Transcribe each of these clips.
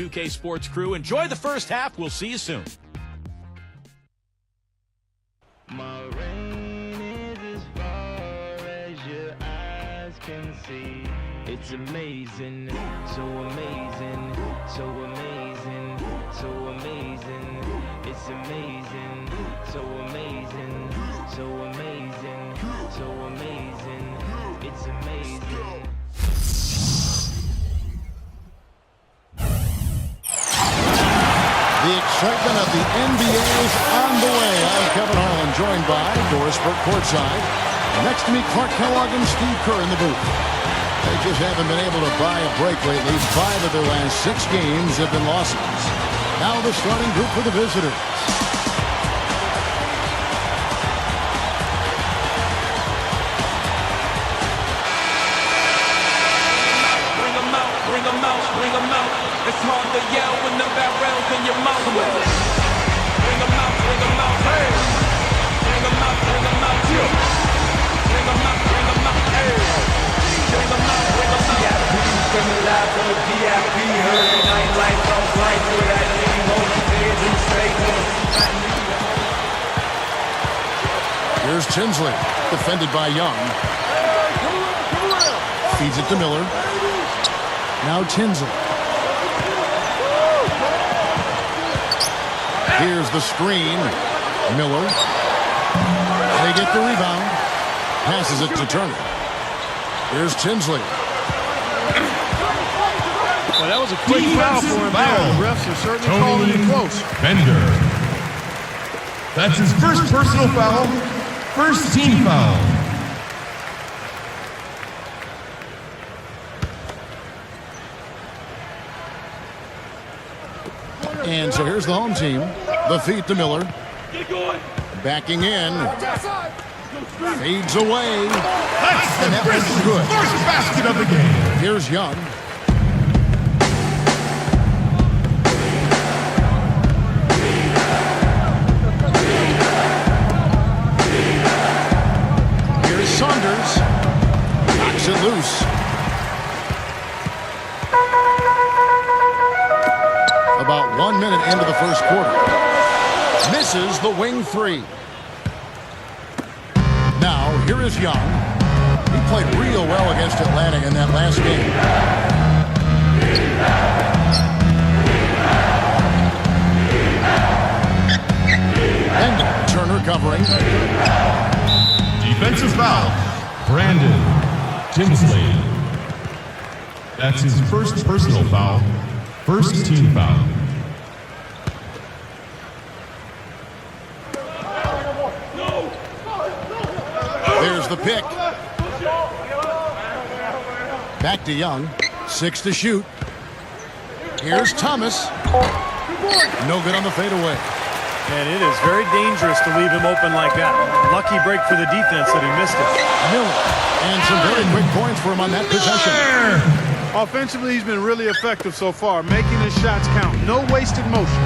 2K Sports crew. Enjoy the first half. We'll see you soon. My rain is as far as your eyes can see. It's amazing, so amazing, so amazing, so amazing. It's amazing, so amazing, so amazing, so amazing. It's amazing. The excitement of the NBA is on the way. I'm Kevin Harlan, joined by Doris Burke courtside. Next to me, Clark Kellogg and Steve Kerr in the booth. They just haven't been able to buy a break lately. 5 of their last 6 games have been losses. Now the starting group for the visitors. Bring 'em out, bring 'em out, bring 'em out. It's hard to yell when the barrel's in your mouth. Bring 'em out, bring 'em out, hey. Bring 'em out, bring 'em out, yeah. Bring 'em out, bring 'em out, hey. Bring 'em out, bring 'em out. Coming live from the VIP, hurry night, lights off, lights with that lean, motion, hands in straight. Here's Tinsley, defended by Young. Feeds it to Miller. Now Tinsley. Here's the screen. Miller. They get the rebound. Passes it to Turner. Here's Tinsley. Well, that was a quick foul for him there. The refs are certainly calling it close. Bender. That's his first personal foul. First team foul. And so here's the home team. The feed to Miller. Backing in. Fades away. That's the first basket of the game. Here's Young. Here's Saunders. Knocks it loose. About 1 minute into the first quarter. Misses the wing three. Now, here is Young. He played real well against Atlanta in that last game. And Turner covering. Defensive foul. Brandon Tinsley. That's his first personal foul. First team foul. There's the pick. Back to Young. 6 to shoot. Here's Thomas. No good on the fadeaway. And it is very dangerous to leave him open like that. Lucky break for the defense that he missed it. Miller. And some very quick points for him on that possession. Offensively, he's been really effective so far, making his shots count. No wasted motion.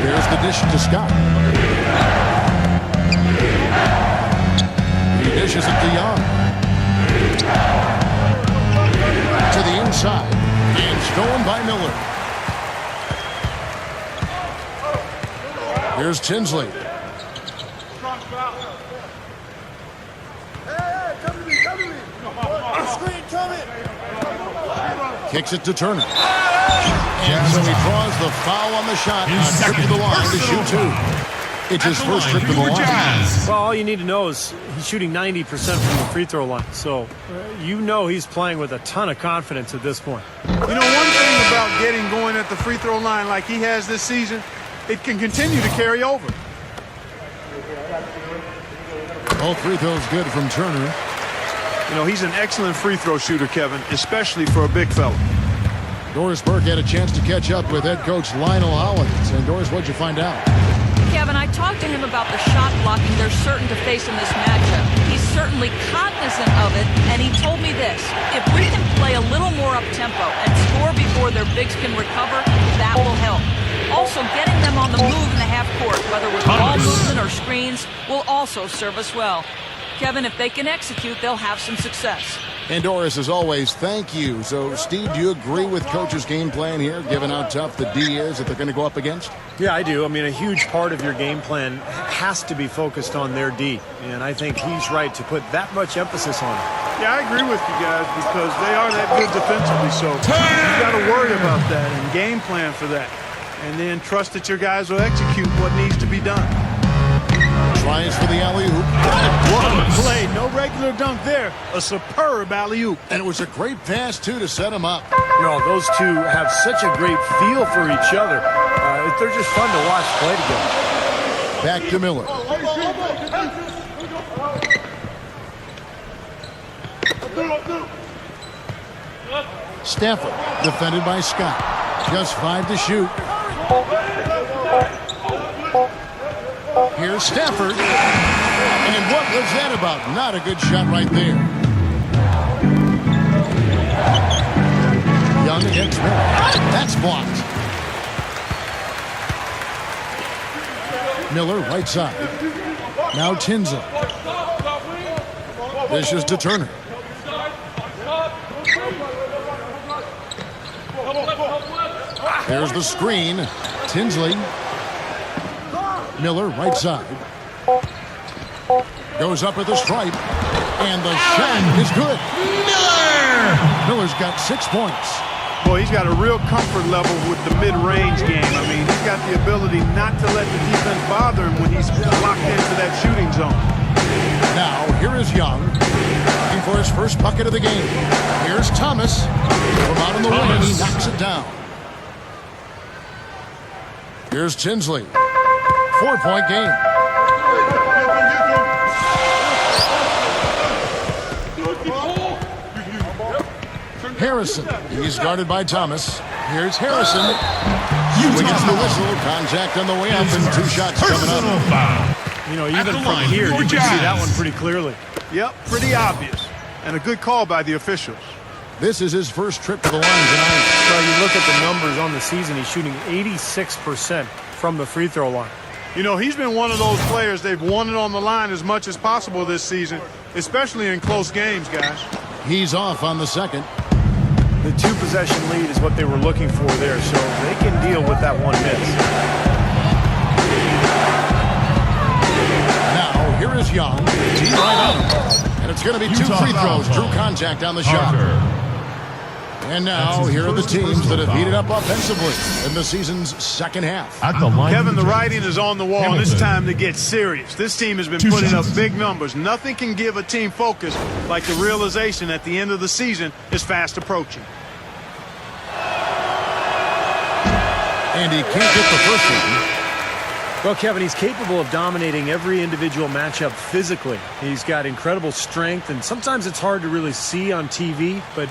There's the dish to Scott. He dishes it to Young. To the inside. And stolen by Miller. Here's Tinsley. Kicks it to Turner. And so he draws the foul on the shot. A trip to the line to shoot 2. It's his first trip to the line. Well, all you need to know is he's shooting 90% from the free throw line. So you know he's playing with a ton of confidence at this point. You know, one thing about getting going at the free throw line like he has this season, it can continue to carry over. All free throws good from Turner. You know, he's an excellent free throw shooter, Kevin, especially for a big fella. Doris Burke had a chance to catch up with head coach Lionel Hollins. And Doris, what'd you find out? Kevin, I talked to him about the shot blocking they're certain to face in this matchup. He's certainly cognizant of it, and he told me this. If we can play a little more up-tempo and score before their bigs can recover, that will help. Also, getting them on the move in the half court, whether with ball movement or screens, will also serve us well. Kevin, if they can execute, they'll have some success. And Doris, as always, thank you. So, Steve, do you agree with Coach's game plan here, given how tough the D is that they're going to go up against? Yeah, I do. I mean, a huge part of your game plan has to be focused on their D. And I think he's right to put that much emphasis on it. Yeah, I agree with you guys because they are that good defensively. So you got to worry about that and game plan for that. And then trust that your guys will execute what needs to be done. Tries for the alley-oop. What a play. No regular dunk there. A superb alley-oop. And it was a great pass, too, to set him up. You know, those two have such a great feel for each other. They're just fun to watch play together. Back to Miller. Stafford, defended by Scott. Just 5 to shoot. Here's Stafford. And what was that about? Not a good shot right there. Young against Miller. That's blocked. Miller, right side. Now Tinsley. Dishes to Turner. There's the screen. Tinsley. Miller, right side. Goes up at the stripe. And the shot is good. Miller's got 6 points. Boy, he's got a real comfort level with the mid-range game. I mean, he's got the ability not to let the defense bother him when he's locked into that shooting zone. Now, here is Young. Looking for his first bucket of the game. Here's Thomas. From out in the wing, he knocks it down. Here's Tinsley. 4-point game. Harrison. He's guarded by Thomas. Here's Harrison. He gets the whistle. Contact on the way up and 2 shots coming up. You know, even from here, you can see that one pretty clearly. Yep, pretty obvious. And a good call by the officials. This is his first trip to the line tonight. So you look at the numbers on the season, he's shooting 86% from the free throw line. You know, he's been one of those players they've wanted on the line as much as possible this season, especially in close games, guys. He's off on the second. The 2-possession lead is what they were looking for there, so they can deal with that one miss. Now, here is Young. He's right on him. And it's going to be 2 free throws. Drew contact on the shot. And now, here are the teams that have heated up offensively in the season's second half. Kevin, the writing is on the wall, and it's time to get serious. This team has been putting up big numbers. Nothing can give a team focus like the realization at the end of the season is fast approaching. And he can't get the first one. Well, Kevin, he's capable of dominating every individual matchup physically. He's got incredible strength, and sometimes it's hard to really see on TV, but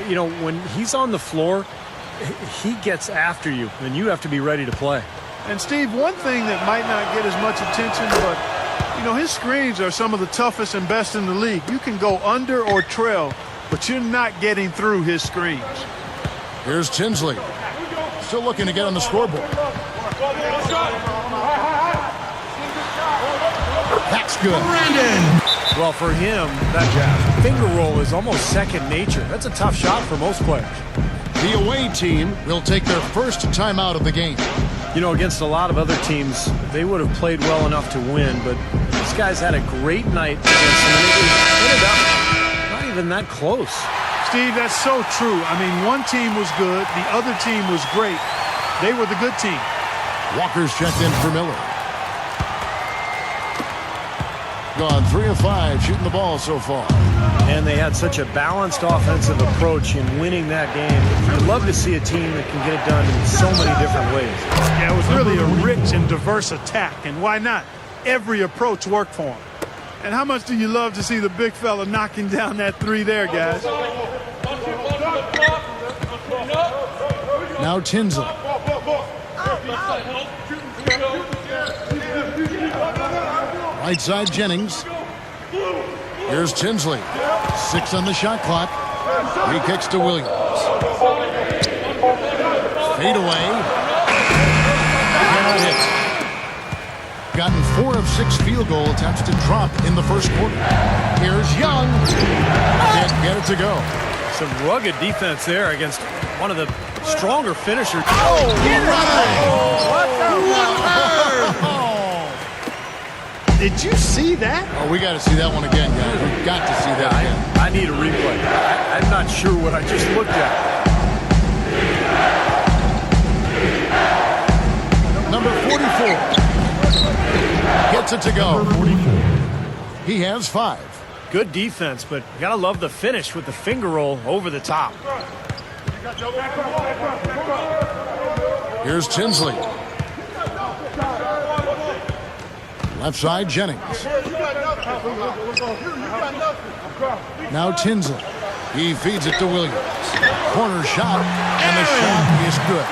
you know, when he's on the floor, he gets after you, and you have to be ready to play. And, Steve, one thing that might not get as much attention, but, you know, his screens are some of the toughest and best in the league. You can go under or trail, but you're not getting through his screens. Here's Tinsley. Still looking to get on the scoreboard. That's good. Brandon! Well, for him, that finger roll is almost second nature. That's a tough shot for most players. The away team will take their first timeout of the game. You know, against a lot of other teams, they would have played well enough to win, but this guy's had a great night against them, and it ended up not even that close. Steve, that's so true. I mean, one team was good, the other team was great. They were the good team. Walker's checked in for Miller. Gone 3 of 5 shooting the ball so far. And they had such a balanced offensive approach in winning that game. I'd love to see a team that can get it done in so many different ways. Yeah, it was really a rich and diverse attack, and why not? Every approach worked for him. And how much do you love to see the big fella knocking down that 3 there, guys? Now Tinsley. Right side Jennings. Here's Tinsley. 6 on the shot clock. He kicks to Williams. Fade away. Cannot hit. gotten 4 of 6 field goal attempts to drop in the first quarter. Here's Young. Can't get it to go. Some rugged defense there against one of the stronger finishers. Oh, get it! Did you see that? Oh, we got to see that one again, guys. We've got to see that again. I need a replay. I'm not sure what I just looked at. Number 44 gets it to go. Number 44. He has 5. Good defense, but you gotta love the finish with the finger roll over the top. Here's Tinsley. Left side, Jennings. Now Tinsley. He feeds it to Williams. Corner shot, and the shot is good.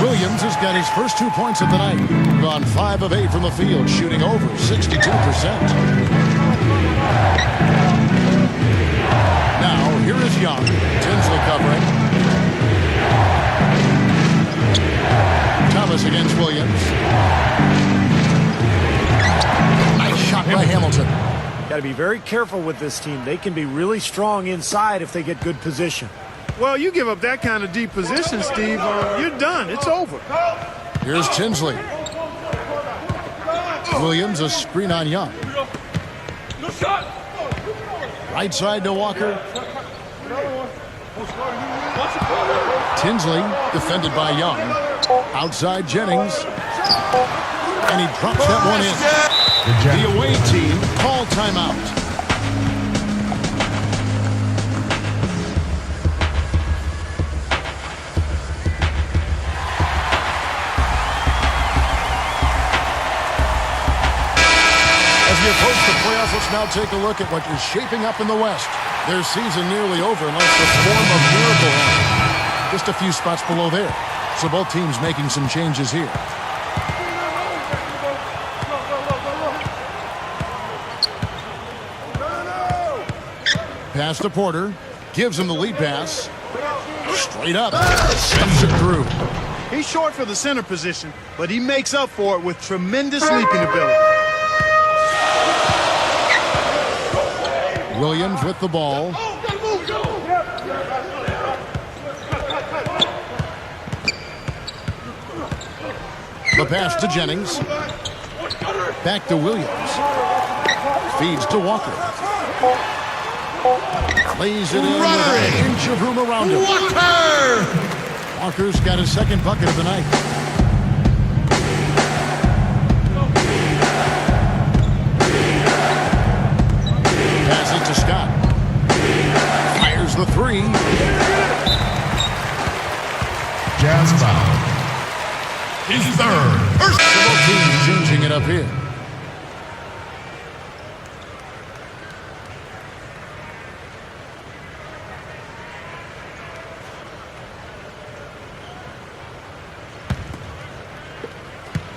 Williams has got his first 2 points of the night. Gone 5 of 8 from the field, shooting over 62%. Now, here is Young. Tinsley covering. Thomas against Williams. Nice shot by Hamilton. Got to be very careful with this team. They can be really strong inside if they get good position. Well, you give up that kind of deep position, Steve, you're done. It's over. Here's Tinsley. Williams, a screen on Young. Right side to Walker. Tinsley, defended by Young. Outside Jennings. And he drops that one in. The away team call timeout. As we approach the playoffs, let's now take a look at what is shaping up in the West. Their season nearly over unless the form of miracle happens. Just a few spots below there. So both teams making some changes here. Pass to Porter. Gives him the lead pass. Straight up. Stuffs it through. He's short for the center position, but he makes up for it with tremendous leaping ability. Williams with the ball. The pass to Jennings. Back to Williams. Feeds to Walker. Lays it in with an inch of room around him. Walker's got his second bucket of the night. Pass it to Scott. Fires the 3. Jazz foul. His third. Both teams changing it up here.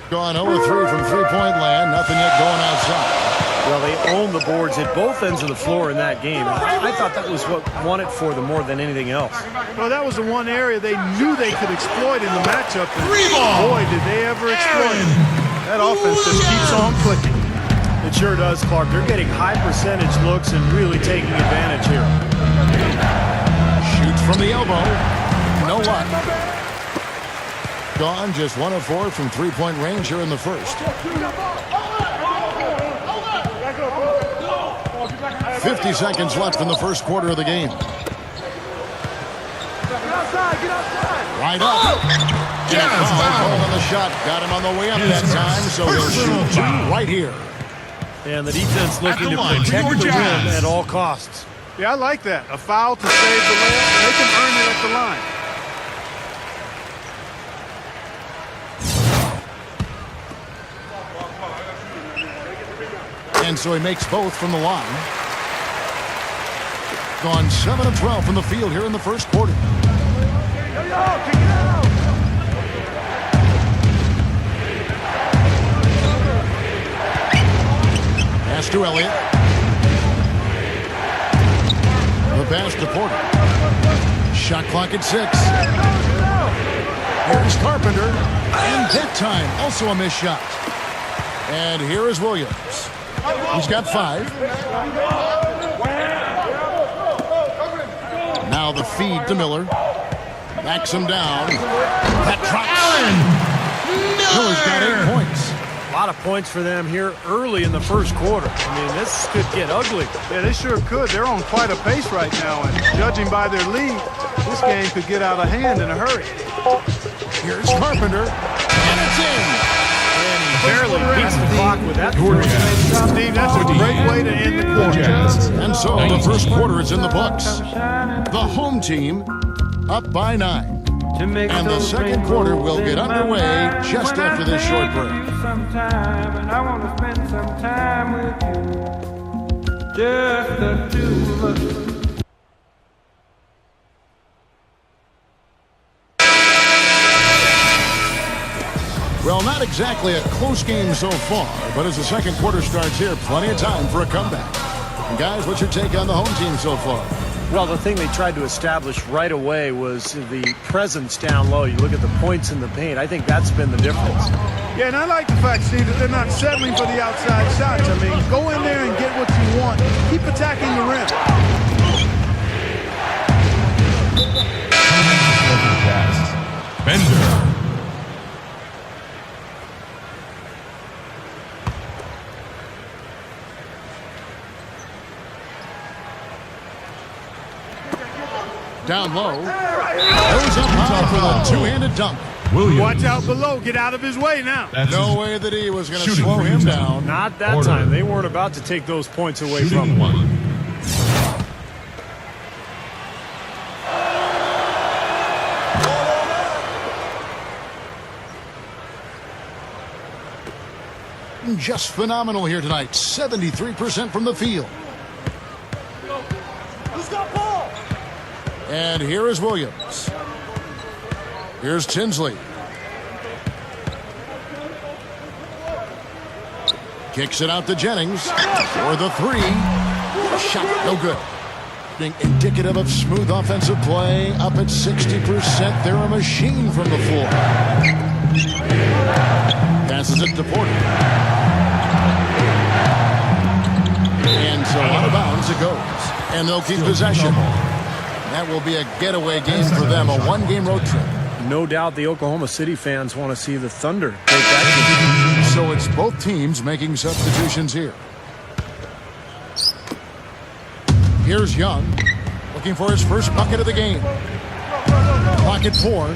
Gone 0-3 from three-point land. Nothing yet going outside. Well, they own the boards at both ends of the floor in that game. I thought that was what won it for them more than anything else. Well, that was the one area they knew they could exploit in the matchup. And boy, did they ever exploit it. That offense just keeps on clicking. It sure does, Clark. They're getting high percentage looks and really taking advantage here. Shoots from the elbow. No luck. Gone just 1 of 4 from three-point range here in the first. 50 seconds left in the first quarter of the game. Right up. Jazz foul on the shot. Got him on the way up that time, so he'll shoot 2 right here. And the defense looking to protect the rim at all costs. Yeah, I like that. A foul to save the layup. They can earn it at the line. And so he makes both from the line. Gone 7 of 12 from the field here in the first quarter. Pass to Elliott. The pass to Porter. Shot clock at 6. Here's Carpenter. And that time, also a missed shot. And here is Williams. He's got 5. Now the feed to Miller. Backs him down. That drops. Miller's got 8 points. A lot of points for them here early in the first quarter. I mean, this could get ugly. Yeah, they sure could. They're on quite a pace right now, and judging by their lead, this game could get out of hand in a hurry. Here's Carpenter, and it's in. And he barely beats the clock with that. Steve, that's a great way to end the quarter. And so the first quarter is in the books. The home team up by 9. And the second quarter will get underway just after this short break. And I want to spend some time with you, just the two of us. Well, not exactly a close game so far, but as the second quarter starts here, plenty of time for a comeback. And guys, what's your take on the home team so far? Well, the thing they tried to establish right away was the presence down low. You look at the points in the paint. I think that's been the difference. Yeah, and I like the fact, Steve, that they're not settling for the outside shots. I mean, go in there and get what you want. Keep attacking the rim. Bender. Down low. Goes up high for the two-handed dunk. Williams. Watch out below. Get out of his way now. No way that he was going to slow him down. Not that time. They weren't about to take those points away from him. Just phenomenal here tonight. 73% from the field. And here is Williams. Here's Tinsley. Kicks it out to Jennings for the 3. Shot no good. Being indicative of smooth offensive play. Up at 60%. They're a machine from the floor. Passes it to Porter. And so out of bounds it goes. And they'll keep possession. That will be a getaway game for them, a one-game road trip. No doubt the Oklahoma City fans want to see the Thunder take that game. So it's both teams making substitutions here. Here's Young, looking for his first bucket of the game. Clock at 4.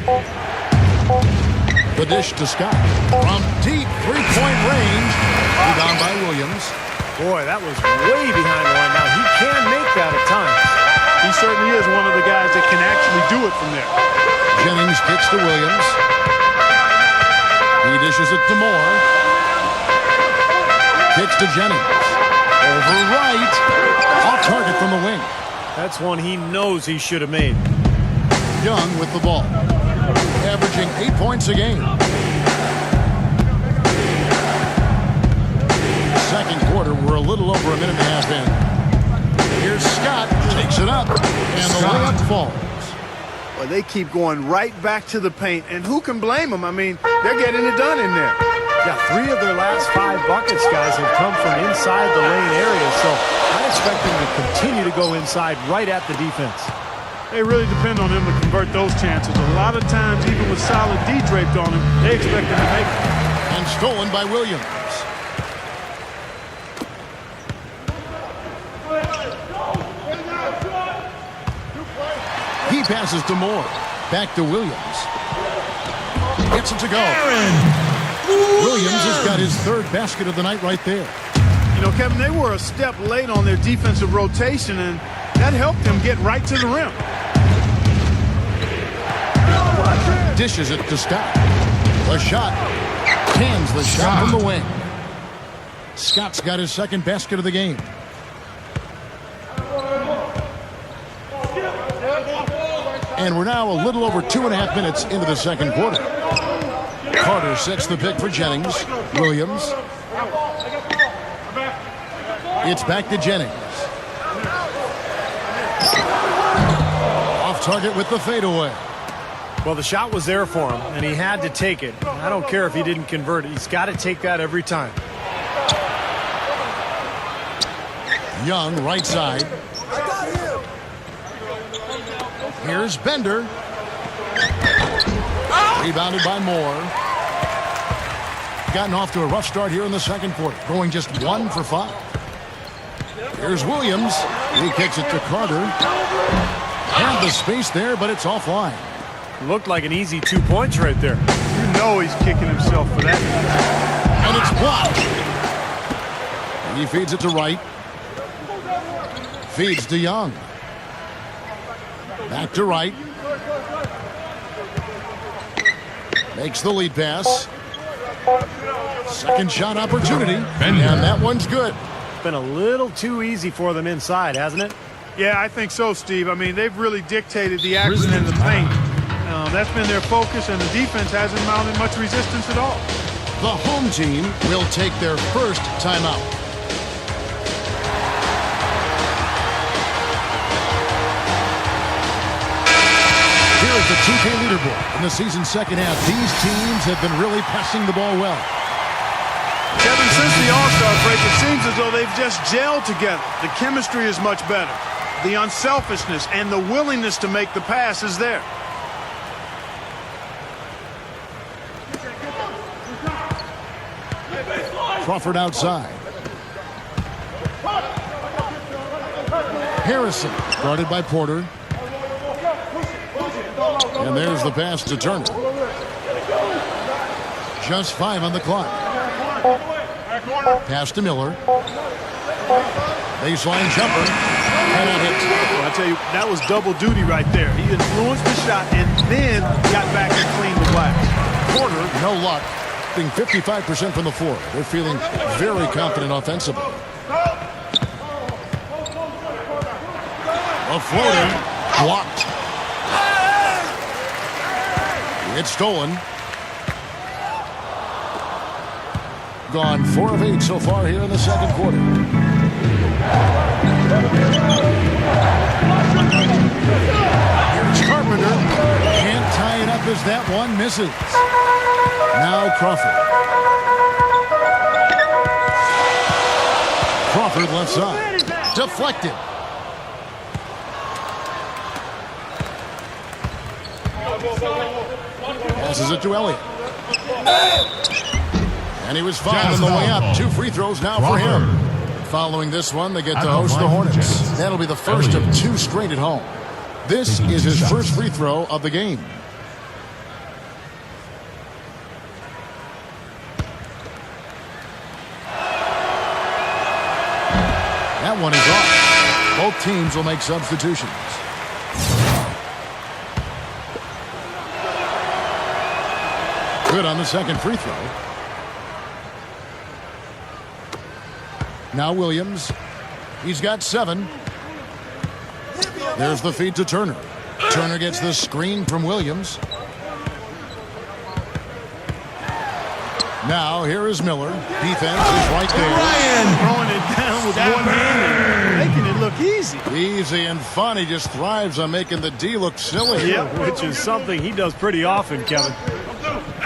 The dish to Scott. From deep three-point range. Rebound by Williams. Boy, that was way behind the line. Now, he can make that at times. He certainly is one of the guys that can actually do it from there. Jennings kicks to Williams. He dishes it to Moore. Kicks to Jennings. Over right. Off target from the wing. That's one he knows he should have made. Young with the ball. Averaging 8 points a game. Second quarter, we're a little over a minute and a half in. Here's Scott, takes it up, and the layup falls. Well, they keep going right back to the paint, and who can blame them? I mean, they're getting it done in there. Yeah, 3 of their last 5 buckets, guys, have come from inside the lane area, so I expect them to continue to go inside right at the defense. They really depend on him to convert those chances. A lot of times, even with solid D draped on him, they expect him to make it. And stolen by Williams. He passes to Moore. Back to Williams. Gets it to go. Williams has got his 3rd basket of the night right there. You know, Kevin, they were a step late on their defensive rotation, and that helped them get right to the rim. Dishes it to Scott. The shot. Cans the shot from the wing. Scott's got his 2nd basket of the game. And we're now a little over 2.5 minutes into the second quarter. Carter sets the pick for Jennings. Williams. It's back to Jennings. Off target with the fadeaway. Well, the shot was there for him, and he had to take it. I don't care if he didn't convert it. He's got to take that every time. Young, right side. Here's Bender. Rebounded by Moore. Gotten off to a rough start here in the second quarter, going just 1 for 5. Here's Williams. He kicks it to Carter. Had the space there, but it's offline. Looked like an easy 2 points right there. You know he's kicking himself for that. And it's blocked. He feeds it to Wright. Feeds to Young. Back to Wright. Makes the lead pass. Second shot opportunity. And that one's good. Been a little too easy for them inside, hasn't it? Yeah, I think so, Steve. I mean, they've really dictated the action in the paint. That's been their focus, and the defense hasn't mounted much resistance at all. The home team will take their first timeout. Here is the 2K leaderboard. In the season's second half, these teams have been really passing the ball well. Kevin, since the All-Star break, it seems as though they've just gelled together. The chemistry is much better. The unselfishness and the willingness to make the pass is there. Crawford outside. Harrison, guarded by Porter. And there's the pass to Turner. Just 5 on the clock. Pass to Miller. Baseline jumper. And it hits. Well, I tell you, that was double duty right there. He influenced the shot and then got back and cleaned the glass. Porter, no luck. Being 55% from the floor. They're feeling very confident offensively. A floater. Blocked. It's stolen. Gone 4 of 8 so far here in the second quarter. Here's Carpenter. Can't tie it up as that one misses. Now Crawford. Crawford left side. Deflected. Passes it to Elliott. And he was fouled on the way up. 2 free throws now for him. Following this one, they get to host the Hornets. That'll be the first of 2 straight at home. This is his first free throw of the game. That one is off. Both teams will make substitutions. Good on the second free throw. Now Williams. He's got 7. There's the feed to Turner. Turner gets the screen from Williams. Now here is Miller. Defense is right there. Ryan throwing it down with one hand, making it look easy. Easy, and Fonny just thrives on making the D look silly. Yeah, which is something he does pretty often, Kevin.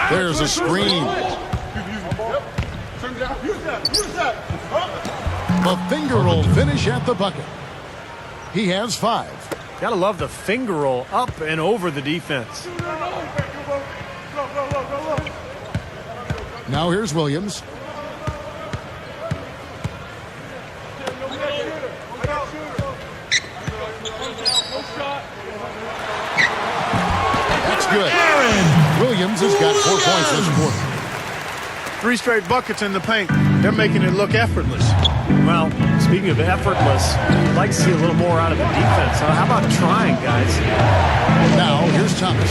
There's a screen. The finger roll finish at the bucket. He has 5. Gotta love the finger roll up and over the defense. Now here's Williams. That's good. Williams has got 4 points this quarter. 3 straight buckets in the paint. They're making it look effortless. Well, speaking of effortless, I'd like to see a little more out of the defense. How about trying, guys? Now here's Thomas.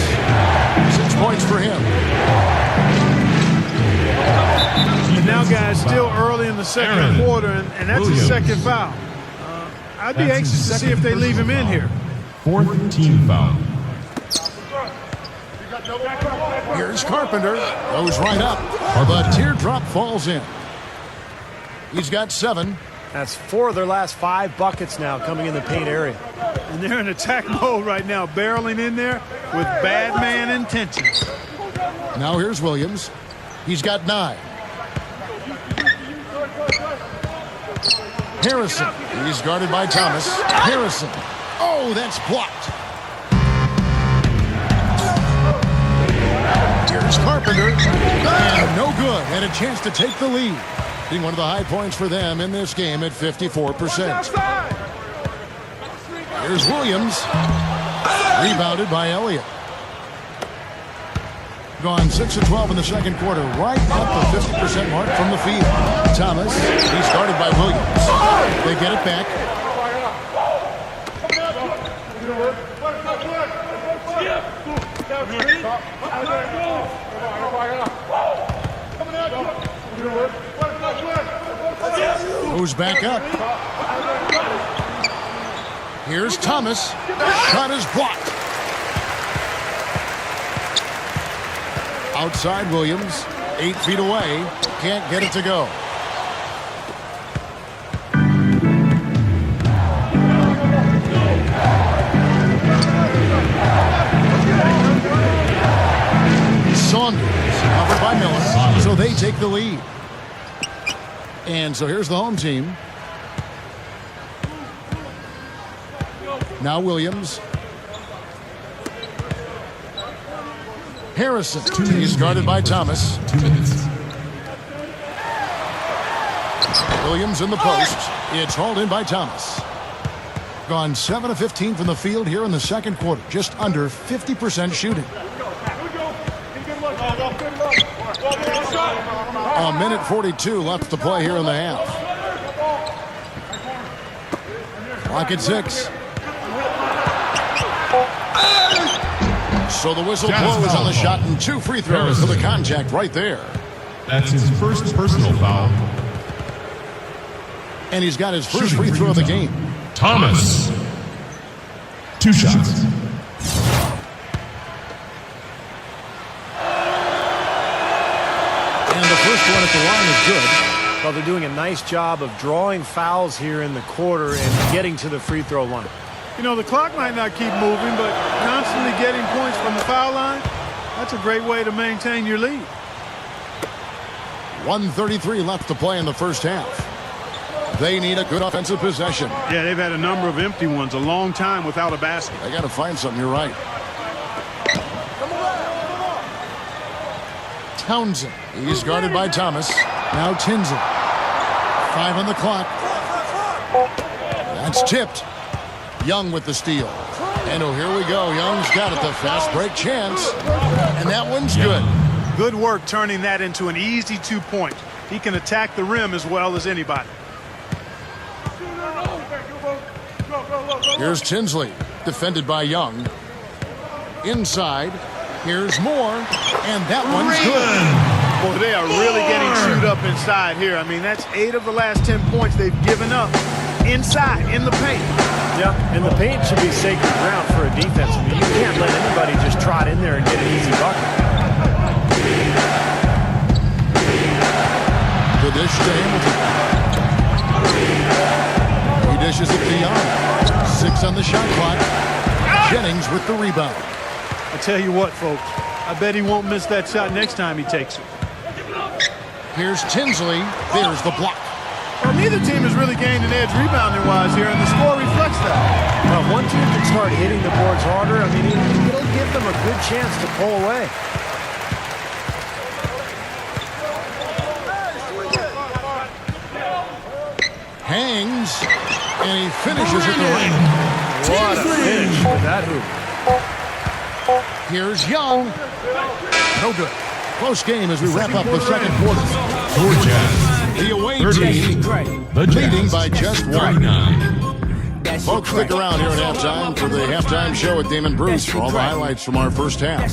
6 points for him. And now, guys, still early in the second quarter, and that's his second foul. I'd be anxious to see if they leave him in here. 4th team foul. Here's Carpenter. Goes right up. The teardrop falls in. He's got 7. That's 4 of their last 5 buckets now coming in the paint area. And they're in attack mode right now, barreling in there with bad man intentions. Now here's Williams. He's got 9. Harrison. He's guarded by Thomas. Harrison. Oh, that's blocked. Here's Carpenter. And no good. Had a chance to take the lead. Being one of the high points for them in this game at 54%. Here's Williams. Rebounded by Elliott. Gone 6 of 12 in the second quarter, right at the 50% mark from the field. Thomas, he's guarded by Williams. They get it back. Moves back up. Here's Thomas. Shot is blocked. Outside Williams, 8 feet away, can't get it to go. Saunders, covered by Miller, so they take the lead. And so here's the home team. Now Williams. Harrison, he's guarded by Thomas. 2 minutes. Williams in the post. It's hauled in by Thomas. Gone 7 of 15 from the field here in the second quarter. Just under 50% shooting. A minute 42 left to play here in the half. Clock at 6. So the whistle blows on the shot and 2 free throws for the contact right there. That's his first personal foul. And he's got his first free throw of the game. Thomas. 2 shots. And the first one at the line is good. Well, they're doing a nice job of drawing fouls here in the quarter and getting to the free throw line. You know, the clock might not keep moving, but constantly getting points from the foul line, that's a great way to maintain your lead. 1:33 left to play in the first half. They need a good offensive possession. Yeah, they've had a number of empty ones, a long time without a basket. They got to find something, you're right. Townsend, he's guarded by Thomas. Now Tinsley. 5 on the clock. That's tipped. Young with the steal. And oh, here we go. Young's got it, the fast break chance. And that one's good. Good work turning that into an easy 2-point. He can attack the rim as well as anybody. Here's Tinsley, defended by Young. Inside, here's Moore, and that one's good. Well, they are really getting chewed up inside here. I mean, that's 8 of the last 10 points they've given up inside, in the paint. Yeah, and the paint should be sacred ground for a defense. I mean, you can't let anybody just trot in there and get an easy bucket. The dish to Hamilton. He dishes it to Young. 6 on the shot clock. Jennings with the rebound. I tell you what, folks, I bet he won't miss that shot next time he takes it. Here's Tinsley. There's the block. Well, neither team has really gained an edge rebounding-wise here, and the score reflects that. Well, one team can start hitting the boards harder. I mean, it'll give them a good chance to pull away. Hangs, and he finishes at the ring. What a finish with that hoop. Here's Young. No good. Close game as we wrap up the second quarter. Georgia. The away 30. team The leading Jazz. by just 1. 39. Folks, stick around here at halftime for the halftime show with Damon Bruce for all the highlights from our first half.